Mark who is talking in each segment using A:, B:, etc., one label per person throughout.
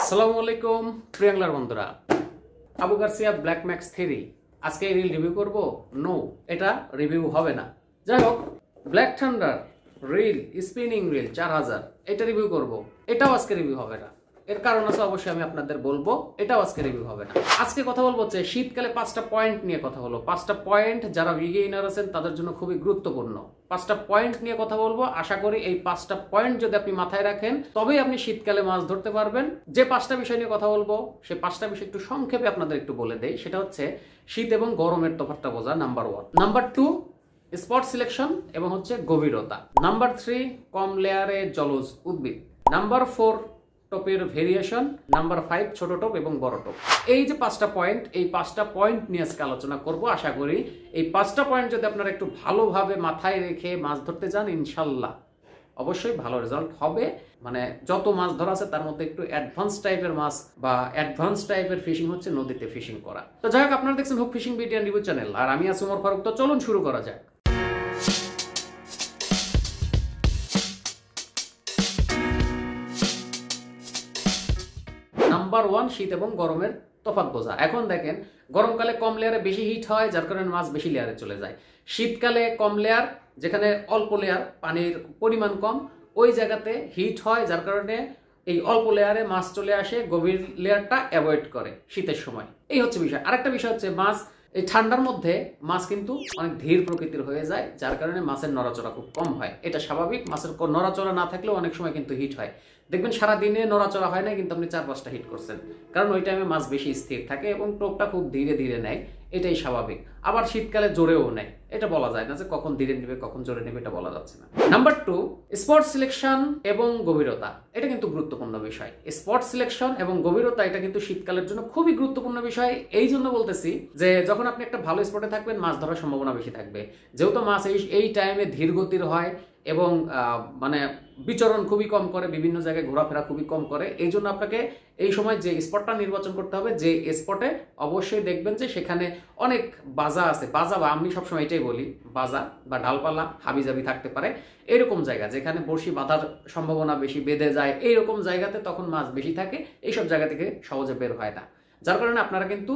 A: আসসালামু আলাইকুম প্রিয়াংলার বন্ধুরা, আবু গার্সিয়া ব্ল্যাক ম্যাক্স 3 আজকে রিল রিভিউ করব। নো, এটা রিভিউ হবে না। যাই হোক, black thunder reel spinning reel 4000 এটা রিভিউ করব। এটাও আজকে রিভিউ হবে না। এর কারণ আছে, অবশ্যই আমি আপনাদের বলবো। এটাও আজকে রিভিউ হবে না। আজকে কথা বলবো হচ্ছে শীতকালে 5টা পয়েন্ট নিয়ে কথা হলো। 5টা পয়েন্ট যারা বিগিনার আছেন তাদের জন্য খুবই গুরুত্বপূর্ণ। 5টা পয়েন্ট নিয়ে কথা বলবো। আশা করি এই 5টা পয়েন্ট যদি আপনি মাথায় রাখেন তবেই আপনি শীতকালে মাছ ধরতে পারবেন। যে 5টা বিষয় নিয়ে কথা বলবো সেই 5টা বিষয় একটু সংক্ষেপে আপনাদের একটু বলে দেই। সেটা হচ্ছে শীত এবং গরমের তফাৎটা বোঝা, নাম্বার 1। নাম্বার 2 স্পট সিলেকশন এবং হচ্ছে গভীরতা। নাম্বার 3 কম লেয়ারে জলজ উদ্ভিদ। Number 4 টোপের variation. নাম্বার 5 ছোট টোপ এবং বড় টোপ। এই যে 5টা পয়েন্ট, এই 5টা পয়েন্ট নিয়ে আজকে আলোচনা করব। আশা করি এই 5টা পয়েন্ট যদি আপনারা একটু ভালোভাবে মাথায় রেখে মাছ ধরতে যান, ইনশাল্লাহ অবশ্যই ভালো রেজাল্ট হবে। মানে যত মাছ ধরা আছে তার মধ্যে একটু অ্যাডভান্স টাইপের মাছ বা অ্যাডভান্স টাইপের ফিশিং হচ্ছে নদীতে ফিশিং করা। তো যাই হোক, আপনারা দেখছেন hook fishing video review channel, আর আমি আছি ওমর ফারুক। তো চলুন শুরু করা যাক। নাম্বার 1 শীত এবং গরমের তফাৎ বোঝা। এখন দেখেন, গরমকালে কম লেয়ারে বেশি হিট হয়, যার কারণে মাছ বেশি লেয়ারে চলে যায়। শীতকালে কম লেয়ার, যেখানে অল্প লেয়ার, পানির পরিমাণ কম, ওই জায়গাতে হিট হয়, যার কারণে এই অল্প লেয়ারে মাছ চলে আসে, গভীর লেয়ারটা অ্যাভয়েড করে শীতের সময়। এই হচ্ছে বিষয়। আরেকটা বিষয় হচ্ছে মাছ এই ঠান্ডার মধ্যে মাছ কিন্তু অনেক ধীর প্রকৃতির হয়ে যায়, যার কারণে মাছের নড়াচড়া খুব কম হয়। এটা স্বাভাবিক। মাছের নড়াচড়া না থাকলেও অনেক সময় কিন্তু হিট হয়। দেখবেন সারা দিনে নড়াচড়া হয় না, কিন্তু আপনি 4-5টা হিট করছেন, কারণ ওই টাইমে মাছ বেশি স্থির থাকে এবং টোপটা খুব ধীরে ধীরে নেয়। এটাই স্বাভাবিক। আবার শীতকালে জোরেও নেয়, এটা বলা যায় না যে কখন ধীরে নেবে কখন জোরে নেবে, এটা বলা যাচ্ছে না। নাম্বার 2 স্পট সিলেকশন এবং গভীরতা। এটা কিন্তু গুরুত্বপূর্ণ বিষয়। স্পট সিলেকশন এবং গভীরতা এটা কিন্তু শীতকালের জন্য খুবই গুরুত্বপূর্ণ বিষয়। এই জন্য বলতেছি যে যখন আপনি একটা ভালো স্পটে থাকবেন মাছ ধরার সম্ভাবনা বেশি থাকবে। যেহেতু মাছ এই টাইমে ধীর গতির হয় এবং মানে বিচরণ খুবই কম করে, বিভিন্ন জায়গায় ঘোরাফেরা খুবই কম করে। এই জন্য আপনাকে এই সময় যে স্পটটা নির্বাচন করতে হবে, যে স্পটে অবশ্যই দেখবেন যে সেখানে অনেক বাজা আছে। বাজা বা আমি সবসময় এটাই বলি, বাজা বা ডালপালা হাবিজাবি থাকতে পারে। এরকম জায়গা যেখানে বড়শি বাঁধার সম্ভাবনা বেশি, বেঁধে যায়, এইরকম জায়গাতে তখন মাছ বেশি থাকে। এইসব জায়গা থেকে সহজে বের হয় না, যার কারণে আপনারা কিন্তু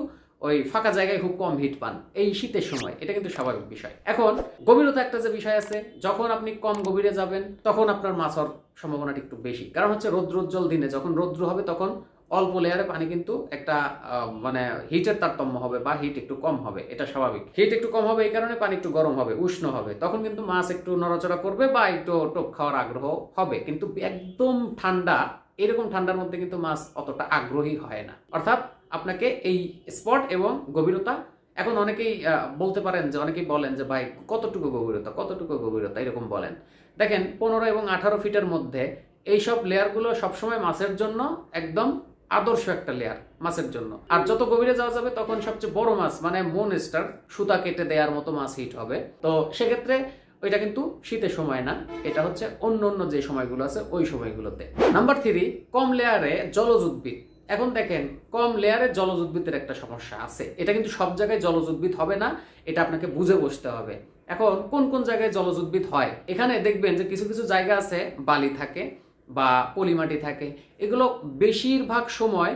A: ওই ফাঁকা জায়গায় খুব কম হিট পান এই শীতের সময়। এটা কিন্তু স্বাভাবিক বিষয়। এখন গভীরতা একটা যে বিষয় আছে, যখন আপনি কম গভীরে যাবেন তখন আপনার মাছ হওয়ার সম্ভাবনাটা একটু বেশি। কারণ হচ্ছে রৌদ্রোজ্জ্বল দিনে যখন রৌদ্র হবে তখন অল্প লেয়ারে পানি কিন্তু একটা মানে হিটের তারতম্য হবে বা হিট একটু কম হবে। এটা স্বাভাবিক। হিট একটু কম হবে এই কারণে পানি একটু গরম হবে, উষ্ণ হবে, তখন কিন্তু মাছ একটু নড়াচড়া করবে বা একটু টোপ খাওয়ার আগ্রহ হবে। কিন্তু একদম ঠান্ডা, এরকম ঠান্ডার মধ্যে কিন্তু মাছ অতটা আগ্রহী হয় না। অর্থাৎ আপনাকে এই স্পট এবং গভীরতা, এখন অনেকেই বলতে পারেন যে, অনেকেই বলেন যে ভাই কতটুকু গভীরতা, কতটুকু গভীরতা, এরকম বলেন। দেখেন 15 এবং 18 ফিটের মধ্যে এইসব লেয়ারগুলো সবসময় মাছের জন্য একদম আদর্শ একটা লেয়ার মাছের জন্য। আর যত গভীরে যাওয়া যাবে তখন সবচেয়ে বড় মাছ, মানে মনস্টার, সুতা কেটে দেওয়ার মতো মাছ হিট হবে। তো সেক্ষেত্রে ওইটা কিন্তু শীতের সময় না, এটা হচ্ছে অন্য অন্য যে সময়গুলো আছে ওই সময়গুলোতে। নাম্বার 3 কম লেয়ারে জলজ উদ্ভিদ। এখন দেখেন, কম লেয়ারে জলজ উদ্ভিদের একটা সমস্যা আছে। এটা কিন্তু সব জায়গায় জলজ উদ্ভিদ হবে না, এটা আপনাকে বুঝে বসতে হবে। এখন কোন কোন জায়গায় জলজ উদ্ভিদ হয়, এখানে দেখবেন যে কিছু কিছু জায়গা আছে বালি থাকে বা পলিমাটি থাকে। এগুলো বেশিরভাগ সময়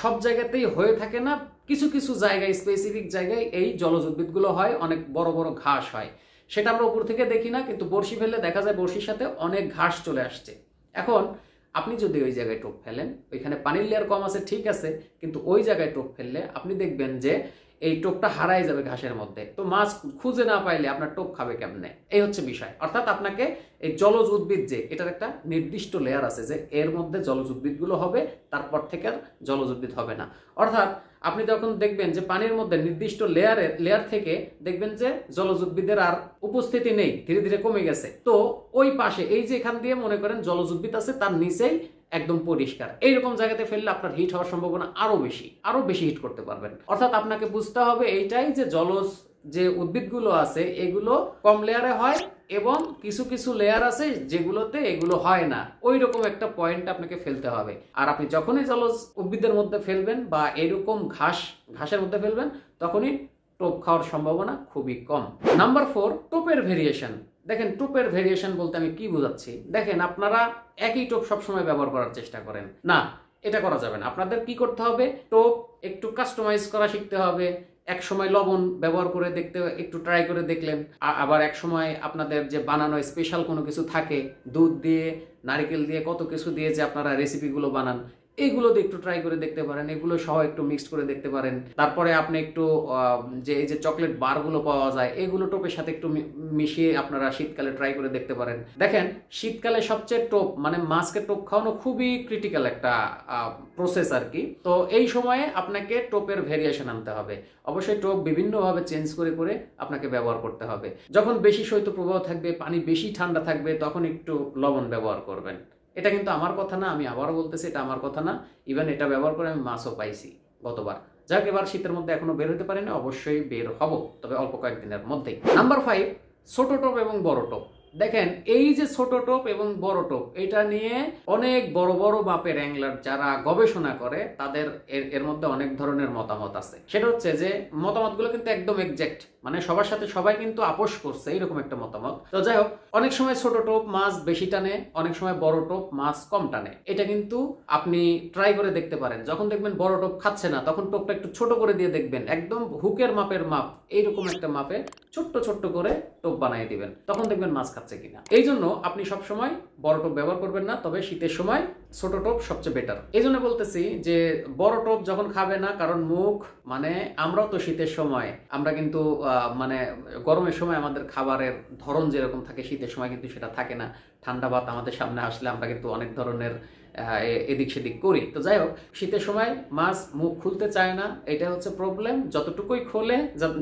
A: সব জায়গাতেই হয়ে থাকে না। কিছু কিছু জায়গায়, স্পেসিফিক জায়গায় এই জলজ উদ্ভিদগুলো হয়। অনেক বড় বড় ঘাস হয়, সেটা আমরা উপর থেকে দেখি না, কিন্তু বড়শি ফেললে দেখা যায় বড়শির সাথে অনেক ঘাস চলে আসছে। এখন আপনি যদি ওই জায়গায় টোপ ফেলেন, ওইখানে পানির লেয়ার কম আছে ঠিক আছে, কিন্তু ওই জায়গায় টোপ ফেললে আপনি দেখবেন যে এই টোপটা হারাই যাবে ঘাসের মধ্যে। তো মাছ খুঁজে না পাইলে আপনার টোপ খাবে কেমনে, এই হচ্ছে বিষয়। অর্থাৎ আপনাকে এই জলজ উদ্ভিদ, যে এটার একটা নির্দিষ্ট লেয়ার আছে যে এর মধ্যে জলজ উদ্ভিদগুলো হবে, তারপর থেকে আর জলজ উদ্ভিদ হবে না। অর্থাৎ আপনি যখন দেখবেন যে পানির মধ্যে নির্দিষ্ট লেয়ার থেকে দেখবেন যে জলজ উদ্ভিদের আর উপস্থিতি নেই, ধীরে ধীরে কমে গেছে, তো ওই পাশে এই যে এখান দিয়ে মনে করেন জলজ উদ্ভিদ আছে, তার নিচেই একদম পরিষ্কার, এইরকম জায়গাতে ফেললে আপনার হিট হওয়ার সম্ভাবনা আরো বেশি হিট করতে পারবেন। অর্থাৎ আপনাকে বুঝতে হবে এইটাই যে জলজ যে উদ্ভিদগুলো আছে এগুলো কম লেয়ারে হয় এবং কিছু কিছু লেয়ার আছে যেগুলোতে এগুলো হয় না। ওই রকম একটা পয়েন্ট আপনাকে ফেলতে হবে। আর আপনি যখনই জলজ উদ্ভিদের মধ্যে ফেলবেন বা এরকম ঘাসের মধ্যে ফেলবেন, তখনই টোপ খাওয়ার সম্ভাবনা খুবই কম। Number 4 টোপের variation. দেখেন, টোপের ভেরিয়েশন বলতে আমি কি বোঝাচ্ছি। দেখেন, আপনারা একই টোপ সবসময় ব্যবহার করার চেষ্টা করেন না, এটা করা যাবে না। আপনাদের কি করতে হবে, টোপ একটু কাস্টমাইজ করা শিখতে হবে। এক সময় লবণ ব্যবহার করে দেখতে, একটু ট্রাই করে দেখলেন, আবার এক সময় আপনাদের যে বানানো স্পেশাল কোনো কিছু থাকে, দুধ দিয়ে নারকেল দিয়ে কত কিছু দিয়ে যে আপনারা রেসিপিগুলো বানান, এইগুলো দিয়ে একটু ট্রাই করে দেখতে পারেন, এগুলো সহ একটু মিক্সড করে দেখতে পারেন। তারপরে আপনি একটু যে এই যে চকলেট বারগুলো পাওয়া যায়, এগুলো টোপের সাথে একটু মিশিয়ে আপনারা শীতকালে ট্রাই করে দেখতে পারেন। দেখেন, শীতকালে সবচেয়ে টোপ মানে মাছকে টোপ খাওয়ানো খুবই ক্রিটিক্যাল একটা প্রসেস আর কি। তো এই সময়ে আপনাকে টোপের ভেরিয়েশন আনতে হবে। অবশ্যই টোপ বিভিন্নভাবে চেঞ্জ করে করে আপনাকে ব্যবহার করতে হবে। যখন বেশি শৈত্যপ্রবাহ থাকবে, পানি বেশি ঠান্ডা থাকবে, তখন একটু লবণ ব্যবহার করবেন। এটা কিন্তু আমার কথা না, আমি আবারও বলতেছি, এটা আমার কথা না। ইভেন এটা ব্যবহার করে আমি মাছও পাইছি গতবার। যাক, এবার শীতের মধ্যে এখনো বের হতে পারিনি, অবশ্যই বের হব, তবে অল্প কয়েকদিনের মধ্যেই। নাম্বার 5, ছোট টোপ এবং বড় টোপ। দেখেন, এই যে ছোট টোপ এবং বড় টোপ, এটা নিয়ে অনেক বড় বড় মাপের অ্যাংলার যারা গবেষণা করে, তাদের এর মধ্যে অনেক ধরনের মতামত আছে। সেটা হচ্ছে যে মতামতগুলো কিন্তু একদম এক্সাক্ট, মানে সবার সাথে সবাই কিন্তু আপোষ করছে, এইরকম একটা মতামত। তো যাই হোক, অনেক সময় ছোট টোপ মাছ বেশি টানে, অনেক সময় বড় টোপ মাছ কম টানে। এটা কিন্তু আপনি ট্রাই করে দেখতে পারেন। যখন দেখবেন বড় টোপ খাচ্ছে না, তখন টোপটা একটু ছোট করে দিয়ে দেখবেন, একদম হুকের মাপের মাপ, এইরকম একটা মাপে ছোট্ট ছোট্ট করে টোপ বানিয়ে দিবেন, তখন দেখবেন মাছ খাচ্ছে কিনা। এই জন্য আপনি সবসময় বড় টোপ ব্যবহার করবেন না, তবে শীতের সময় ছোট টোপ সবচেয়ে বেটার। এই জন্য বলতেছি যে বড় টোপ যখন খাবে না, কারণ মুখ, মানে আমরাও তো শীতের সময়, আমরা কিন্তু মানে গরমের সময় আমাদের খাবারের ধরন যেরকম থাকে, শীতের সময় কিন্তু সেটা থাকে না। ঠান্ডা ভাত আমাদের সামনে আসলে আমরা কিন্তু অনেক ধরনের এদিক সেদিক করি। তো যাই হোক, শীতের সময় মাছ মুখ খুলতে চায় না, এটা হচ্ছে প্রবলেম। যতটুকুই খোলে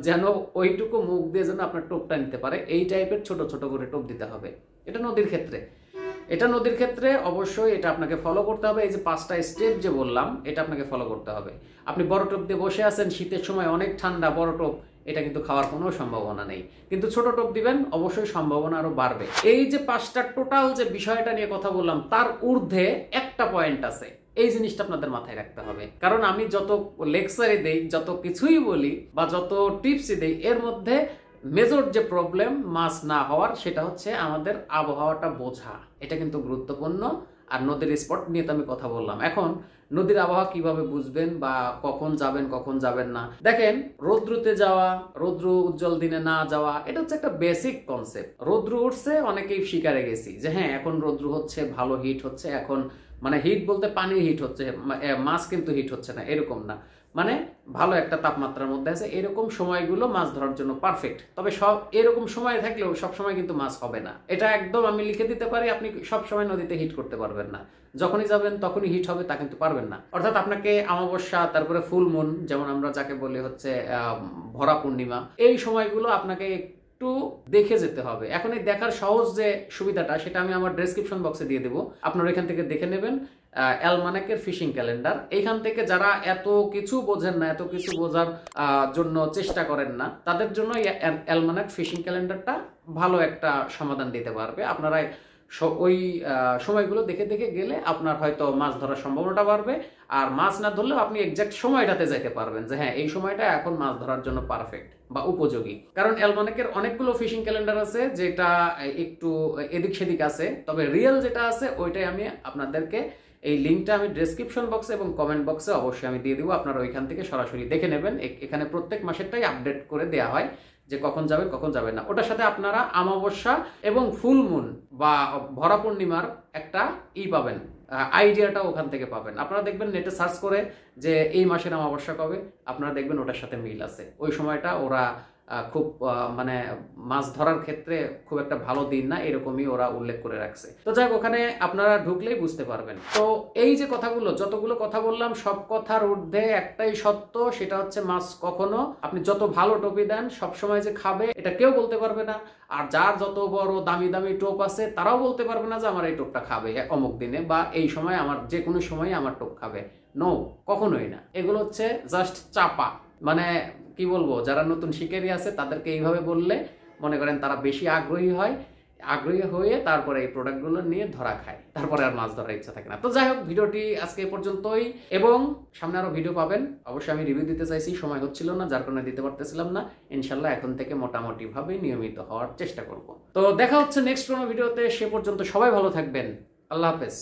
A: যেন ওইটুকু মুখ দিয়ে যেন আপনার টোপটা নিতে পারে, এই টাইপের ছোট ছোট করে টোপ দিতে হবে। এটা নদীর ক্ষেত্রে অবশ্যই এটা আপনাকে ফলো করতে হবে। এই যে 5টা স্টেপ যে বললাম, এটা আপনাকে ফলো করতে হবে। আপনি বড় টোপ দিয়ে বসে আছেন, শীতের সময় অনেক ঠান্ডা, বড় টোপ, এটা কিন্তু খাওয়ার কোনো সম্ভাবনা নেই। কিন্তু ছোট টোপ দিবেন, অবশ্যই সম্ভাবনা আরো বাড়বে। এই যে 5টা টোটাল যে বিষয়টা নিয়ে কথা বললাম, তার ঊর্ধ্বে একটা পয়েন্ট আছে, এই জিনিসটা আপনাদের মাথায় রাখতে হবে। কারণ আমি যত লেকচারে দেই, যত কিছুই বলি বা যত টিপসই দেই, এর মধ্যে মেজর যে প্রবলেম মাছ না হওয়ার, সেটা হচ্ছে আমাদের আবহাওয়াটা বোঝা। এটা কিন্তু গুরুত্বপূর্ণ। আর নদীর স্পট নিয়ে তো আমি কথা বললাম। এখন নদীর আবহাওয়া কিভাবে বুঝবেন বা কখন যাবেন কখন যাবেন না, দেখেন, রৌদ্রুতে যাওয়া, রৌদ্র উজ্জ্বল দিনে না যাওয়া, এটা হচ্ছে একটা বেসিক কনসেপ্ট। রৌদ্র উঠছে, অনেকেই শিকারে গেছি যে হ্যাঁ এখন রৌদ্র হচ্ছে, ভালো হিট হচ্ছে। এখন মানে হিট বলতে পানির হিট হচ্ছে, মাছ কিন্তু হিট হচ্ছে না, এরকম না, মানে ভালো একটা তাপমাত্রার মধ্যে আছে। এরকম সময়গুলো মাছ ধরার জন্য পারফেক্ট। তবে সব এরকম সময় থাকলেও সব সময় কিন্তু মাছ হবে না, এটা একদম আমি লিখে দিতে পারি। আপনি সব সময় নদীতে হিট করতে পারবেন না, যখনই যাবেন তখনই হিট হবে তা কিন্তু পারবেন না। অর্থাৎ আপনাকে অমাবস্যা, তারপরে ফুল মুন, যেমন আমরা যাকে বলি হচ্ছে ভরা পূর্ণিমা, এই সময়গুলো আপনাকে একটু দেখে যেতে হবে। এখন এই দেখার সহজ যে সুবিধাটা, সেটা আমি আমার ডেসক্রিপশন বক্সে দিয়ে দেবো, আপনারা এখান থেকে দেখে নেবেন। অ্যালমানাকের ফিশিং ক্যালেন্ডার, এইখান থেকে যারা এত কিছু বোঝেন না, এত কিছু বোঝার জন্য চেষ্টা করেন না, তাদের জন্য অ্যালমানাক ফিশিং ক্যালেন্ডারটা ভালো একটা সমাধান দিতে পারবে। আপনারা ওই সময়গুলো দেখে দেখে গেলে আপনার হয়তো মাছ ধরার সম্ভাবনাটা বাড়বে। আর মাছ না ধরলেও আপনি এক্সাক্ট সময়টাতে যেতে পারবেন যে হ্যাঁ এই সময়টা এখন মাছ ধরার জন্য পারফেক্ট বা উপযোগী। কারণ অ্যালমানাকের অনেকগুলো ফিশিং ক্যালেন্ডার আছে যেটা একটু এদিক সেদিক আছে, তবে রিয়েল যেটা আছে ওইটাই আমি আপনাদেরকে, এই লিঙ্কটা আমি ডেসক্রিপশন বক্সে এবং কমেন্ট বক্সে অবশ্যই আমি দিয়ে দিব। আপনারা ওইখান থেকে সরাসরি দেখে নেবেন। এখানে প্রত্যেক মাসেরটাই আপডেট করে দেওয়া হয় যে কখন যাবেন কখন যাবেন না। ওটার সাথে আপনারা অমাবস্যা এবং ফুল মুন বা ভরা পূর্ণিমার একটা পাবেন, আইডিয়াটা ওখান থেকে পাবেন। আপনারা দেখবেন নেটে সার্চ করে যে এই মাসের অমাবস্যা কবে, আপনারা দেখবেন ওটার সাথে মিল আছে। ওই সময়টা ওরা খুব মানে মাছ ধরার ক্ষেত্রে খুব একটা ভালো দিন না, এরকমই ওরা উল্লেখ করে রাখছে। তো যাই হোক, ওখানে আপনারা ঢুকলেই বুঝতে পারবেন। তো এই যে কথাগুলো, যতগুলো কথা বললাম, সব কথার ঊর্ধ্বে একটাই সত্য, সেটা হচ্ছে মাছ কখনো আপনি যত ভালো টোপি দেন সবসময় যে খাবে এটা কেউ বলতে পারবে না। আর যার যত বড় দামি দামি টোপ আছে তারাও বলতে পারবে না যে আমার এই টোপটা খাবে অমুক দিনে বা এই সময়, আমার যে কোনো সময় আমার টোপ খাবে। নো, কখনোই না। এগুলো হচ্ছে জাস্ট চাপা, মানে কি বলবো, যারা নতুন শিকারী আছে তাদেরকে এইভাবে বললে মনে করেন তারা বেশি আগ্রহী হয়ে তারপরে এই প্রোডাক্টগুলো নিয়ে ধরা খায়, তারপরে আর মাছ ধরার ইচ্ছা থাকে না। তো যাই হোক, ভিডিওটি আজকে এই পর্যন্তই, এবং সামনে আরো ভিডিও পাবেন। অবশ্যই আমি রিভিউ দিতে চাইছি, সময় হচ্ছিল না, যার কারণে দিতে পারতেছিলাম না। ইনশাল্লাহ এখন থেকে মোটামুটি ভাবে নিয়মিত হওয়ার চেষ্টা করব। তো দেখা হচ্ছে নেক্সট কোনো ভিডিওতে, সে পর্যন্ত সবাই ভালো থাকবেন। আল্লাহ হাফেজ।